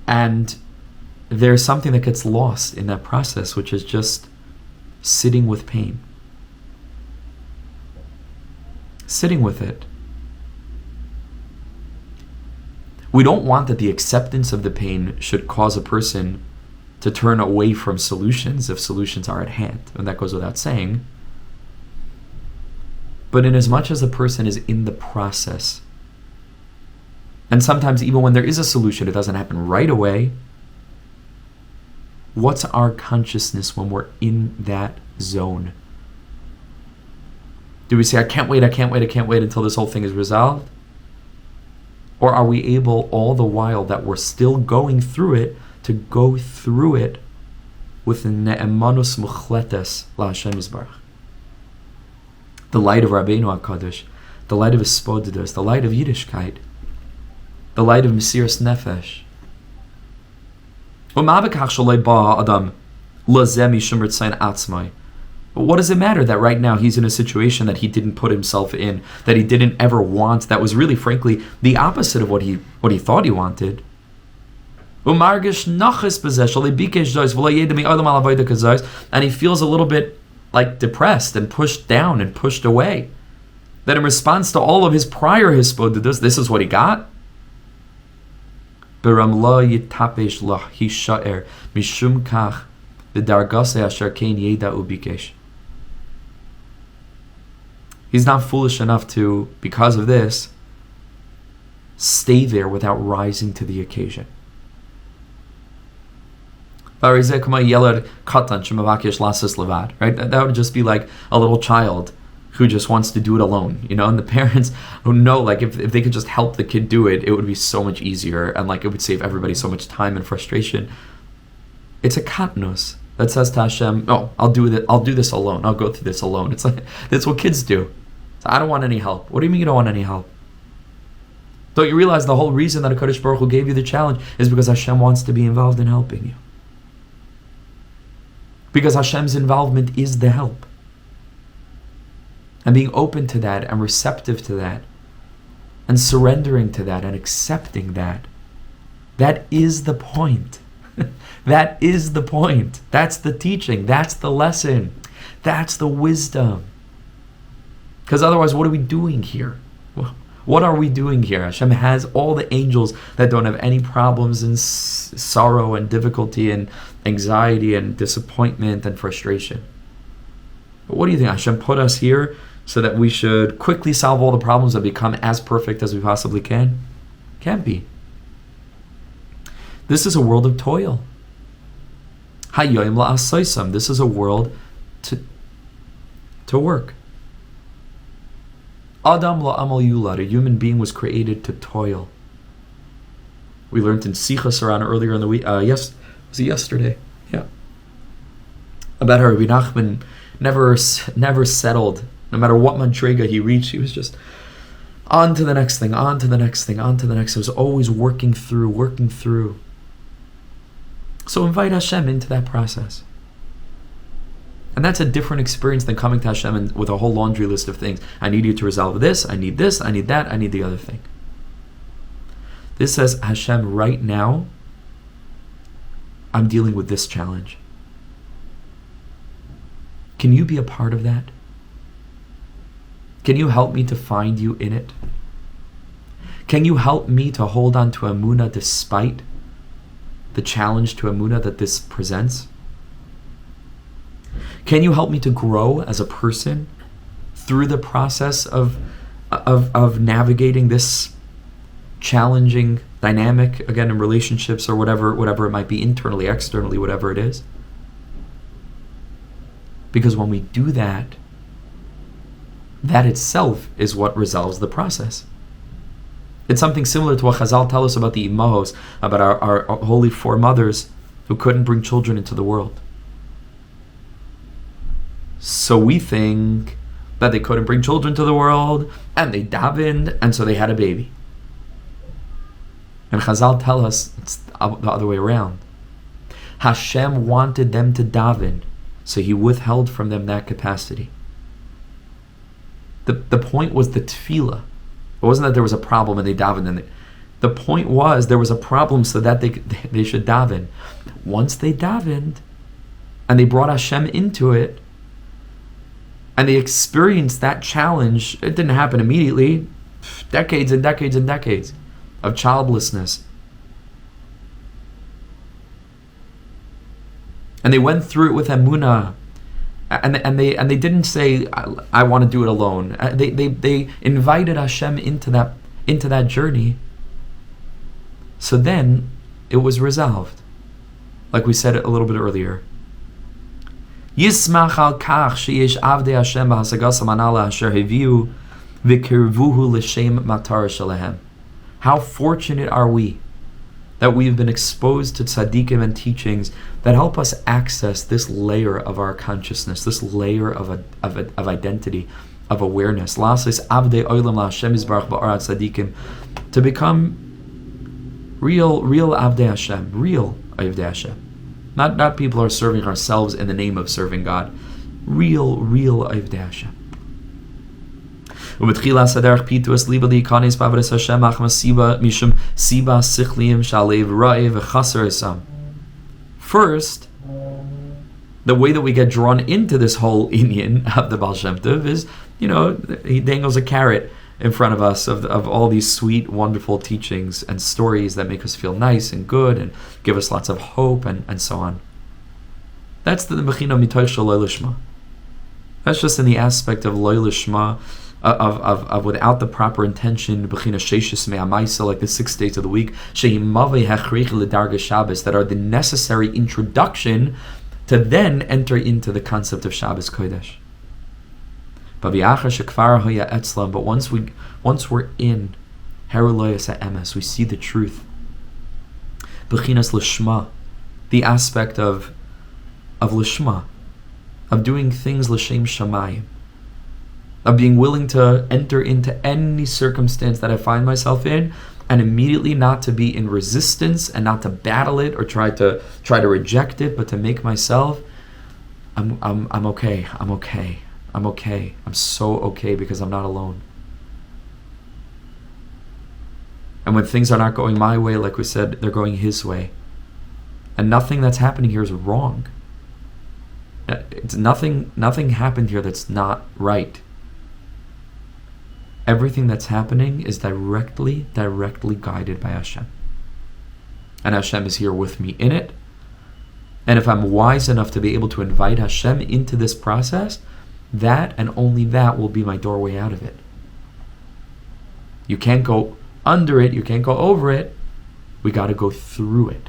And there's something that gets lost in that process, which is just sitting with pain. Sitting with it. We don't want that the acceptance of the pain should cause a person to turn away from solutions if solutions are at hand. And that goes without saying. But in as much as a person is in the process, and sometimes even when there is a solution, it doesn't happen right away, what's our consciousness when we're in that zone? Do we say, I can't wait until this whole thing is resolved? Or are we able, all the while that we're still going through it, to go through it with ne'emanus muchletes la'Hashem Yisbarach? The light of Rabbeinu HaKadosh, the light of Hisbodedus, the light of Yiddishkeit, the light of Mesiras Nefesh. But what does it matter that right now he's in a situation that he didn't put himself in, that he didn't ever want, that was really, frankly, the opposite of what he thought he wanted? And he feels a little bit like depressed and pushed down and pushed away. That in response to all of his prior hisbodedus, this is what he got. He's not foolish enough to, because of this, stay there without rising to the occasion. Right? That would just be like a little child who just wants to do it alone, and the parents who know, like, if they could just help the kid do it, it would be so much easier, and like it would save everybody so much time and frustration. It's a katnos that says to Hashem, "Oh, I'll do this alone. I'll go through this alone." It's like that's what kids do. So I don't want any help. What do you mean you don't want any help? Don't you realize the whole reason that HaKadosh Baruch Hu gave you the challenge is because Hashem wants to be involved in helping you? Because Hashem's involvement is the help. And being open to that and receptive to that and surrendering to that and accepting that, that is the point. That is the point. That's the teaching. That's the lesson. That's the wisdom. Because otherwise, what are we doing here? What are we doing here? Hashem has all the angels that don't have any problems and sorrow and difficulty and anxiety and disappointment and frustration. But what do you think? Hashem put us here so that we should quickly solve all the problems and become as perfect as we possibly can? Can't be. This is a world of toil. Hayoim la'asaisam. This is a world to work. Adam la'amal yulad. A human being was created to toil. We learned in Sichas Saran earlier in the week. Was it yesterday? Yeah. About how Rebbe Nachman never settled. No matter what madriga he reached, he was just on to the next thing, on to the next thing, on to the next. It was always working through. So invite Hashem into that process. And that's a different experience than coming to Hashem with a whole laundry list of things. I need you to resolve this, I need that, I need the other thing. This says, Hashem, right now, I'm dealing with this challenge. Can you be a part of that? Can you help me to find you in it? Can you help me to hold on to Emunah despite the challenge to Emunah that this presents? Can you help me to grow as a person through the process of navigating this challenging dynamic, again, in relationships or whatever it might be, internally, externally, whatever it is? Because when we do that, that itself is what resolves the process. It's something similar to what Chazal tell us about the Imahos, about our holy four mothers who couldn't bring children into the world. So we think that they couldn't bring children to the world, and they davened, and so they had a baby. And Chazal tell us it's the other way around. Hashem wanted them to daven, so He withheld from them that capacity. The point was the tefillah. It wasn't that there was a problem and they davened. And the point was there was a problem so that they should daven. Once they davened, and they brought Hashem into it, and they experienced that challenge, it didn't happen immediately. Decades and decades and decades of childlessness. And they went through it with emunah, And they didn't say, I want to do it alone. They invited Hashem into that journey. So then it was resolved, like we said a little bit earlier. Yismach al kach sheyesh avdei Hashem b'hasagas manala asher heviu v'kirvuhu l'shem matar shalehem. How fortunate are we that we've been exposed to tzaddikim and teachings that help us access this layer of our consciousness, this layer of identity, of awareness. Lasis avdei olam laHashem yisbarach ba'arat tzaddikim, to become real avdei Hashem, real avdei Hashem. Not people who are serving ourselves in the name of serving God. Real avdei Hashem. First, the way that we get drawn into this whole inyan of the Baal Shem Tov is, he dangles a carrot in front of us of all these sweet, wonderful teachings and stories that make us feel nice and good and give us lots of hope and so on. That's the Mechina Mitoch Shel Lo Lishma. That's just in the aspect of Lo Lishma, of without the proper intention, Bechina Sheishis Me'amaisa, like the 6 days of the week, Sheimavei Hechrich L'Darga Shabbos, that are the necessary introduction to then enter into the concept of Shabbos Kodesh. But once we're in Heruloyas HaEmes, we see the truth. Bechinas Lishma, the aspect of Lishma, of doing things L'Shem Shamayim, of being willing to enter into any circumstance that I find myself in, and immediately not to be in resistance and not to battle it or try to reject it, but to make myself, I'm okay. I'm okay. I'm so okay because I'm not alone. And when things are not going my way, like we said, they're going His way. And nothing that's happening here is wrong. It's nothing happened here that's not right. Everything that's happening is directly guided by Hashem. And Hashem is here with me in it. And if I'm wise enough to be able to invite Hashem into this process, that and only that will be my doorway out of it. You can't go under it, you can't go over it. We got to go through it.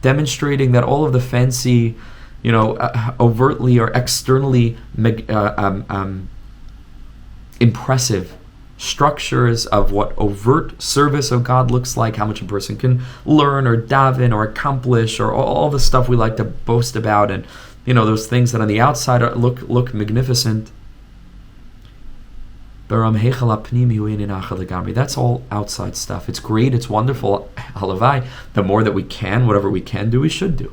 Demonstrating that all of the fancy, overtly or externally impressive structures of what overt service of God looks like, how much a person can learn or daven or accomplish, or all the stuff we like to boast about, and those things that on the outside look magnificent. That's all outside stuff. It's great, it's wonderful, halavai. The more that we can, whatever we can do, we should do.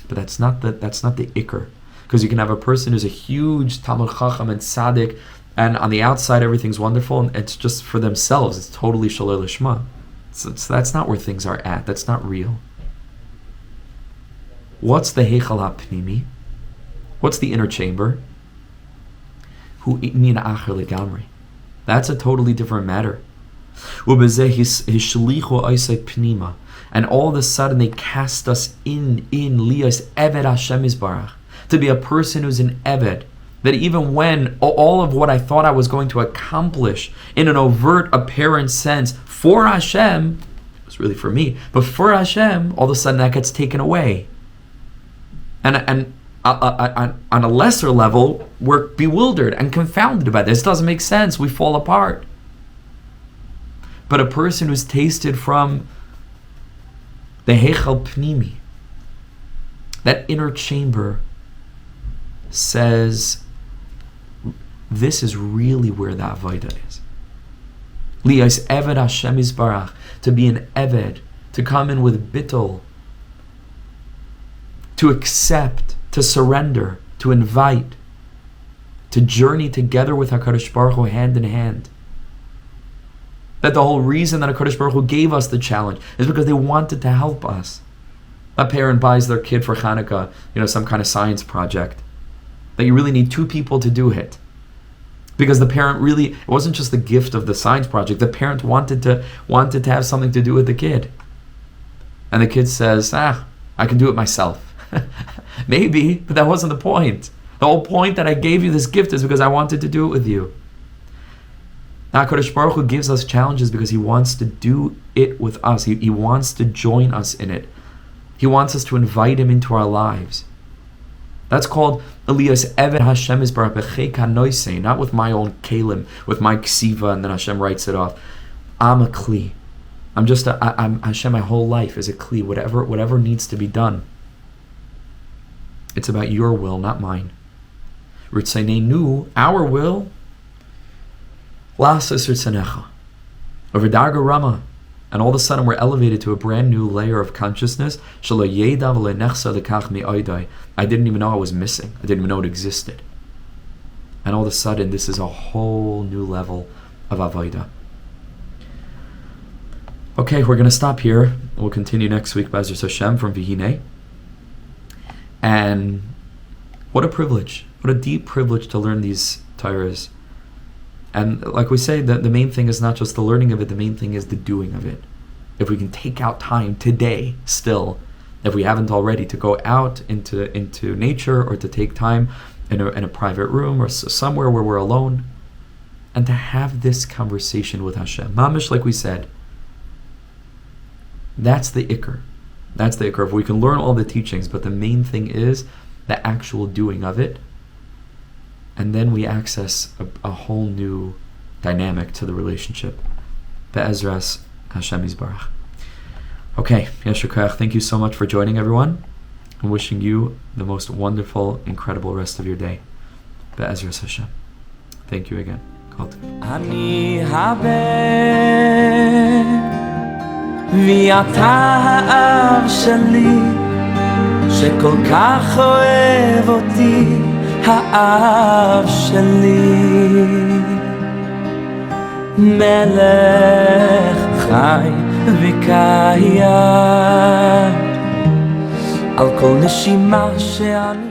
But that's not the ikr. Because you can have a person who's a huge Talmud Chacham and Tzaddik, and on the outside everything's wonderful, and it's just for themselves. It's totally Shalei Lishma. So that's not where things are at. That's not real. What's the Heichal HaPnimi? What's the inner chamber? Hu Inyan Acher Legamri. That's a totally different matter. And all of a sudden they cast us in Liyas Eved Hashem Yisbarach, to be a person who's an Eved, that even when all of what I thought I was going to accomplish in an overt, apparent sense for Hashem, it was really for me, but for Hashem, all of a sudden that gets taken away. And on a lesser level, we're bewildered and confounded by this. It doesn't make sense. We fall apart. But a person who's tasted from the Heichal Pnimi, that inner chamber, says, this is really where the Avodah is. Liyas Eved Hashem Yisbarach, to be an Eved, to come in with bittul, to accept, to surrender, to invite, to journey together with HaKadosh Baruch Hu hand in hand. That the whole reason that HaKadosh Baruch Hu gave us the challenge is because they wanted to help us. A parent buys their kid for Hanukkah, some kind of science project, that you really need 2 people to do it. Because the parent really, it wasn't just the gift of the science project. The parent wanted to have something to do with the kid. And the kid says, I can do it myself. Maybe, but that wasn't the point. The whole point that I gave you this gift is because I wanted to do it with you. Now, HaKadosh Baruch Hu gives us challenges because He wants to do it with us. He wants to join us in it. He wants us to invite Him into our lives. That's called Elias Eved Hashem is Barak B'chei Kanoisei, not with my own kalim, with my ksiva, and then Hashem writes it off. I'm a kli. I'm Hashem. My whole life is a kli. Whatever needs to be done. It's about your will, not mine. Ritzaneinu, our will. Lasas ritzanecha. Over darga rama. And all of a sudden we're elevated to a brand new layer of consciousness. I didn't even know I was missing. I didn't even know it existed. And all of a sudden this is a whole new level of avodah. Okay, we're going to stop here. We'll continue next week, B'ezras Hashem, from Hineini. And what a privilege. What a deep privilege to learn these Torahs. And like we say, the main thing is not just the learning of it, the main thing is the doing of it. If we can take out time today, still, if we haven't already, to go out into nature, or to take time in a private room or somewhere where we're alone, and to have this conversation with Hashem. Mamish, like we said, that's the ikr. That's the ikr. If we can learn all the teachings, but the main thing is the actual doing of it. And then we access a whole new dynamic to the relationship. Be'ezras Hashem Yisbarach. Okay, Yeshua Koach, thank you so much for joining, everyone. I'm wishing you the most wonderful, incredible rest of your day. Be'ezras Hashem. Thank you again. Ani haben ואתה האב שלי שכל כך אוהב אותי האב שלי מלך חי וקיים על כל נשימה שאני